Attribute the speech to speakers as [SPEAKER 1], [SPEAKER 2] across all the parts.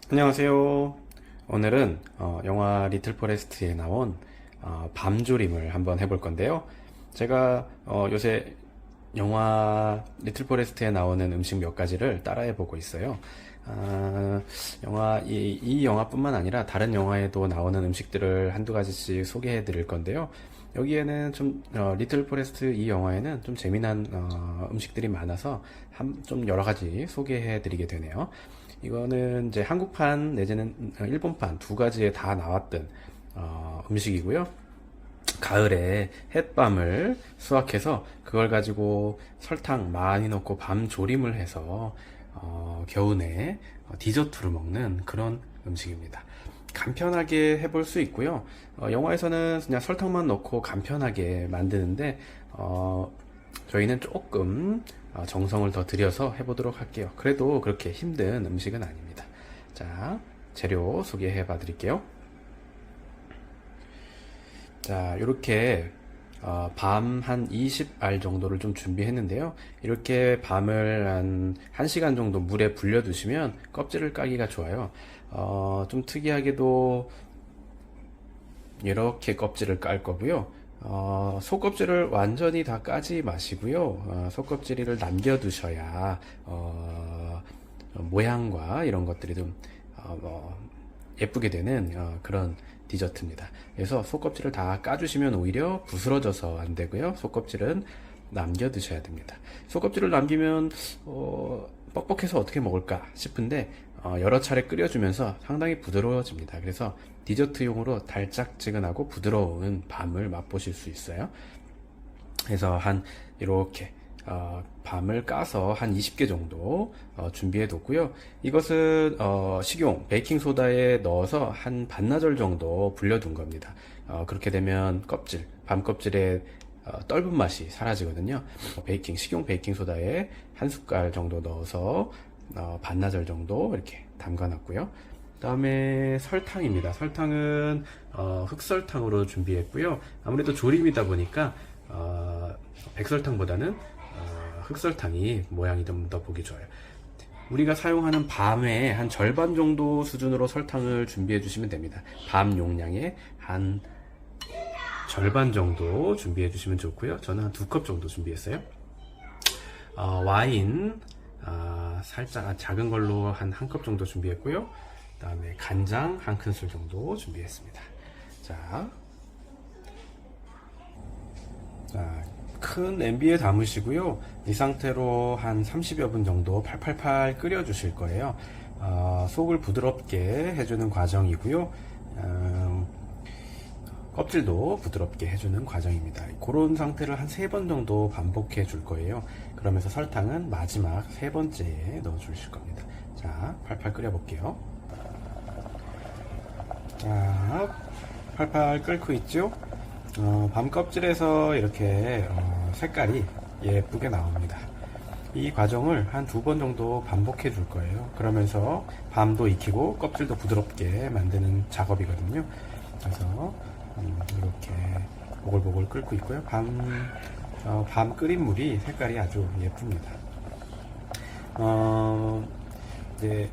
[SPEAKER 1] 안녕하세요. 오늘은 영화 리틀 포레스트에 나온 밤조림을 한번 해볼 건데요. 제가 요새 영화 리틀 포레스트에 나오는 음식 몇 가지를 따라해 보고 있어요. 이 영화뿐만 아니라 다른 영화에도 나오는 음식들을 한두 가지씩 소개해 드릴 건데요. 여기에는 리틀 포레스트 이 영화에는 좀 재미난 음식들이 많아서 좀 여러 가지 소개해 드리게 되네요. 이거는 이제 한국판 내지는 일본판 두 가지에 다 나왔던 음식이고요. 가을에 햇밤을 수확해서 그걸 가지고 설탕 많이 넣고 밤 조림을 해서 겨우내 디저트로 먹는 그런 음식입니다. 간편하게 해볼 수 있고요. 영화에서는 그냥 설탕만 넣고 간편하게 만드는데 저희는 조금 정성을 더 들여서 해보도록 할게요. 그래도 그렇게 힘든 음식은 아닙니다. 자, 재료 소개해 봐 드릴게요. 자, 이렇게 밤 한 20알 정도를 좀 준비했는데요. 이렇게 밤을 한 1시간 정도 물에 불려 두시면 껍질을 까기가 좋아요. 좀 특이하게도 이렇게 껍질을 깔 거고요. 속껍질을 완전히 다 까지 마시고요. 속껍질을 남겨두셔야 모양과 이런 것들이 좀 예쁘게 되는 그런 디저트입니다. 그래서 속껍질을 다 까주시면 오히려 부스러져서 안 되고요. 속껍질은 남겨두셔야 됩니다. 속껍질을 남기면 뻑뻑해서 어떻게 먹을까 싶은데 여러 차례 끓여주면서 상당히 부드러워집니다. 그래서 디저트용으로 달짝지근하고 부드러운 밤을 맛보실 수 있어요. 그래서 이렇게 밤을 까서 한 20개 정도 준비해 뒀고요. 이것은 식용 베이킹소다에 넣어서 한 반나절 정도 불려둔 겁니다. 그렇게 되면 밤 껍질의 떫은 맛이 사라지거든요. 식용 베이킹소다에 한 숟갈 정도 넣어서 반나절 정도 이렇게 담가 놨고요. 그 다음에 설탕입니다. 설탕은 흑설탕으로 준비했고요. 아무래도 조림이다 보니까 백설탕보다는 흑설탕이 모양이 좀 더 보기 좋아요. 우리가 사용하는 밤의 한 절반 정도 수준으로 설탕을 준비해 주시면 됩니다. 밤 용량의 한 절반 정도 준비해 주시면 좋고요. 저는 한 2컵 정도 준비했어요. 와인 살짝 작은 걸로 한 1컵 정도 준비했고요. 그 다음에 간장 1큰술 정도 준비했습니다. 자, 큰 냄비에 담으시고요. 이 상태로 한 30여 분 정도 팔팔팔 끓여 주실 거예요. 속을 부드럽게 해주는 과정이고요. 껍질도 부드럽게 해주는 과정입니다. 그런 상태를 한 3번 정도 반복해 줄 거예요. 그러면서 설탕은 마지막 3번째에 넣어 주실 겁니다. 자, 팔팔 끓여 볼게요. 자, 팔팔 끓고 있죠? 밤 껍질에서 이렇게 색깔이 예쁘게 나옵니다. 이 과정을 한 2번 정도 반복해 줄 거예요. 그러면서 밤도 익히고 껍질도 부드럽게 만드는 작업이거든요. 그래서 이렇게 보글보글 끓고 있고요. 밤 끓인 물이 색깔이 아주 예쁩니다. 이제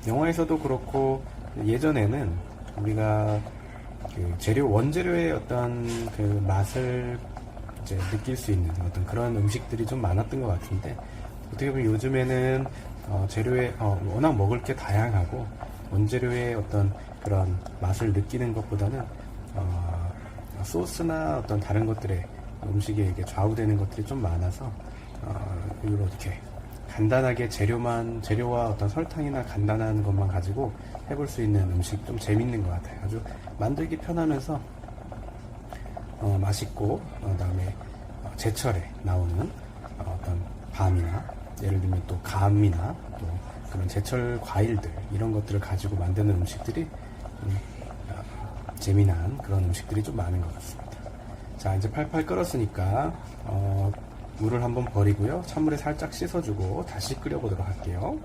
[SPEAKER 1] 영화에서도 그렇고 예전에는 우리가 원재료의 어떤 그 맛을 이제 느낄 수 있는 어떤 그런 음식들이 좀 많았던 것 같은데, 어떻게 보면 요즘에는 재료에 워낙 먹을 게 다양하고 원재료의 어떤 그런 맛을 느끼는 것보다는 소스나 어떤 다른 것들의 음식에 이게 좌우되는 것들이 좀 많아서 이렇게 간단하게 재료와 어떤 설탕이나 간단한 것만 가지고 해볼 수 있는 음식 좀 재밌는 것 같아요. 아주 만들기 편하면서 맛있고, 그다음에 제철에 나오는 어떤 밤이나 예를 들면 또 감이나 또 그런 제철 과일들 이런 것들을 가지고 만드는 음식들이 재미난 그런 음식들이 좀 많은 것 같습니다. 자, 이제 팔팔 끓었으니까 물을 한번 버리고요. 찬물에 살짝 씻어주고 다시 끓여보도록 할게요.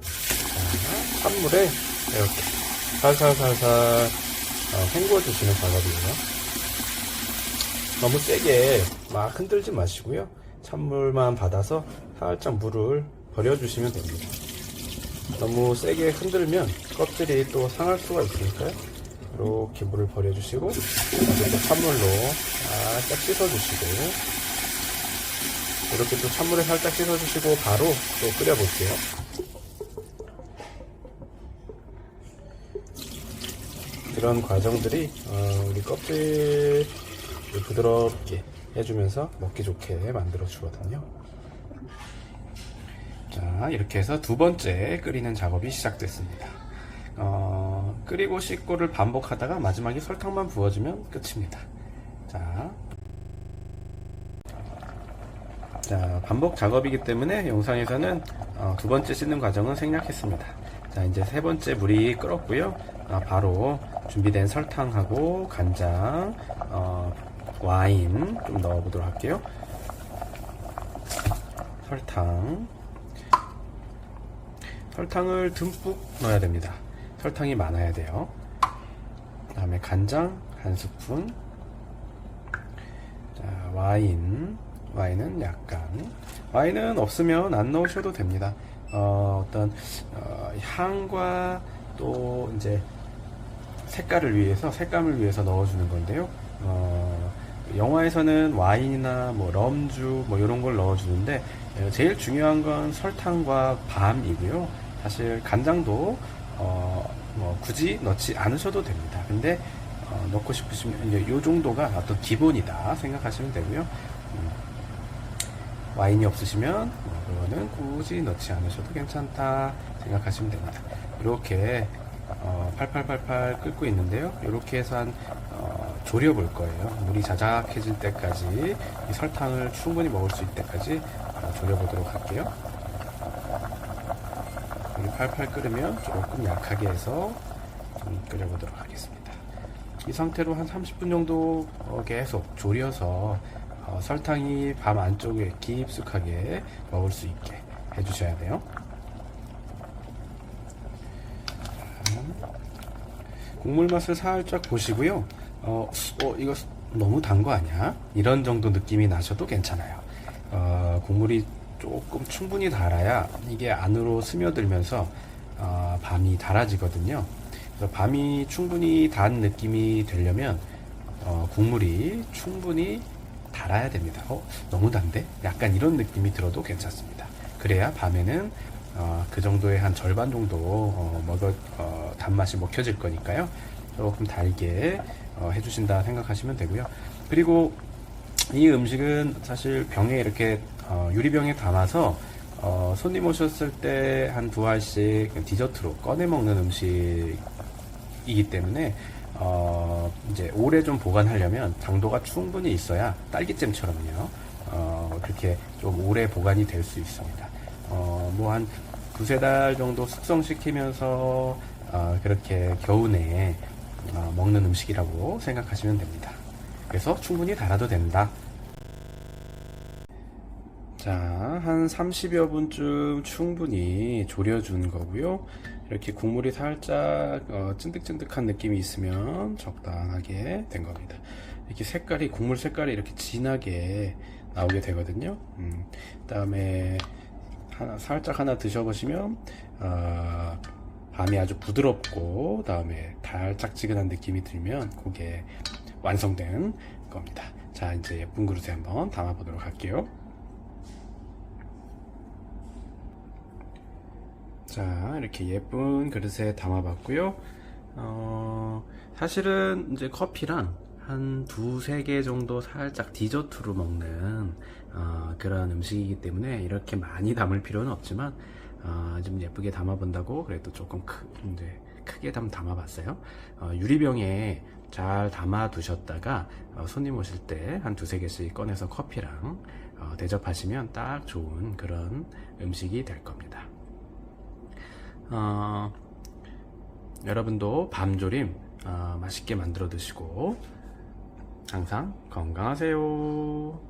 [SPEAKER 1] 자, 찬물에 이렇게 살살살살 헹궈주시는 작업이에요. 너무 세게 막 흔들지 마시고요. 찬물만 받아서 살짝 물을 버려주시면 됩니다. 너무 세게 흔들면 껍질이 또 상할 수가 있으니까요. 이렇게 물을 버려주시고 여기 또 찬물로 살짝 씻어주시고 이렇게 또 찬물에 살짝 씻어주시고 바로 또 끓여볼게요. 이런 과정들이 우리 껍질을 부드럽게 해주면서 먹기 좋게 만들어 주거든요. 자, 이렇게 해서 두 번째 끓이는 작업이 시작됐습니다. 끓이고 씻고를 반복하다가 마지막에 설탕만 부어주면 끝입니다. 자, 반복 작업이기 때문에 영상에서는 두 번째 씻는 과정은 생략했습니다. 자, 이제 세 번째 물이 끓었고요. 바로 준비된 설탕하고 간장, 와인 좀 넣어보도록 할게요. 설탕을 듬뿍 넣어야 됩니다. 설탕이 많아야 돼요. 그 다음에 간장 한 스푼, 자, 와인은 약간, 와인은 없으면 안 넣으셔도 됩니다. 어떤 향과 또 이제 색감을 위해서 넣어주는 건데요. 영화에서는 와인이나 뭐 럼주 뭐 이런 걸 넣어주는데 제일 중요한 건 설탕과 밤이고요. 사실 간장도 뭐 굳이 넣지 않으셔도 됩니다. 근데 넣고 싶으시면 이제 이 정도가 어떤 기본이다 생각하시면 되고요. 와인이 없으시면 그거는 굳이 넣지 않으셔도 괜찮다 생각하시면 됩니다. 이렇게 팔팔팔팔 끓고 있는데요. 이렇게 해서 한 졸여 볼 거예요. 물이 자작해질 때까지, 이 설탕을 충분히 먹을 수 있을 때까지 졸여 보도록 할게요. 물이 팔팔 끓으면 조금 약하게 해서 좀 끓여 보도록 하겠습니다. 이 상태로 한 30분 정도 계속 졸여서 설탕이 밤 안쪽에 깊숙하게 먹을 수 있게 해주셔야 돼요. 국물 맛을 살짝 보시고요. 이거 너무 단 거 아니야? 이런 정도 느낌이 나셔도 괜찮아요. 국물이 조금 충분히 달아야 이게 안으로 스며들면서 밤이 달아지거든요. 그래서 밤이 충분히 단 느낌이 되려면 국물이 충분히 달아야 됩니다. 너무 단데? 약간 이런 느낌이 들어도 괜찮습니다. 그래야 밤에는 그 정도의 한 절반 정도 단맛이 먹혀질 거니까요. 조금 달게 해주신다 생각하시면 되고요. 그리고 이 음식은 사실 병에 이렇게 유리병에 담아서 손님 오셨을 때 한 두 알씩 디저트로 꺼내 먹는 음식이기 때문에 이제 오래 좀 보관하려면 당도가 충분히 있어야 딸기잼처럼요. 그렇게 좀 오래 보관이 될 수 있습니다. 뭐 한 두세 달 정도 숙성시키면서 그렇게 겨우내 먹는 음식이라고 생각하시면 됩니다. 그래서 충분히 달아도 된다. 자, 한 30여 분쯤 충분히 졸여준 거고요. 이렇게 국물이 살짝 찐득찐득한 느낌이 있으면 적당하게 된 겁니다. 이렇게 국물 색깔이 이렇게 진하게 나오게 되거든요. 그 다음에 살짝 하나 드셔보시면 밤이 아주 부드럽고 다음에 달짝지근한 느낌이 들면 그게 완성된 겁니다. 자, 이제 예쁜 그릇에 한번 담아 보도록 할게요. 자, 이렇게 예쁜 그릇에 담아 봤고요. 사실은 이제 커피랑 한 두세 개 정도 살짝 디저트로 먹는 그런 음식이기 때문에 이렇게 많이 담을 필요는 없지만 좀 예쁘게 담아 본다고 그래도 조금 크게 담아 봤어요. 유리병에 잘 담아 두셨다가 손님 오실 때 한 두세 개씩 꺼내서 커피랑 대접하시면 딱 좋은 그런 음식이 될 겁니다. 여러분도 밤조림 맛있게 만들어 드시고 항상 건강하세요.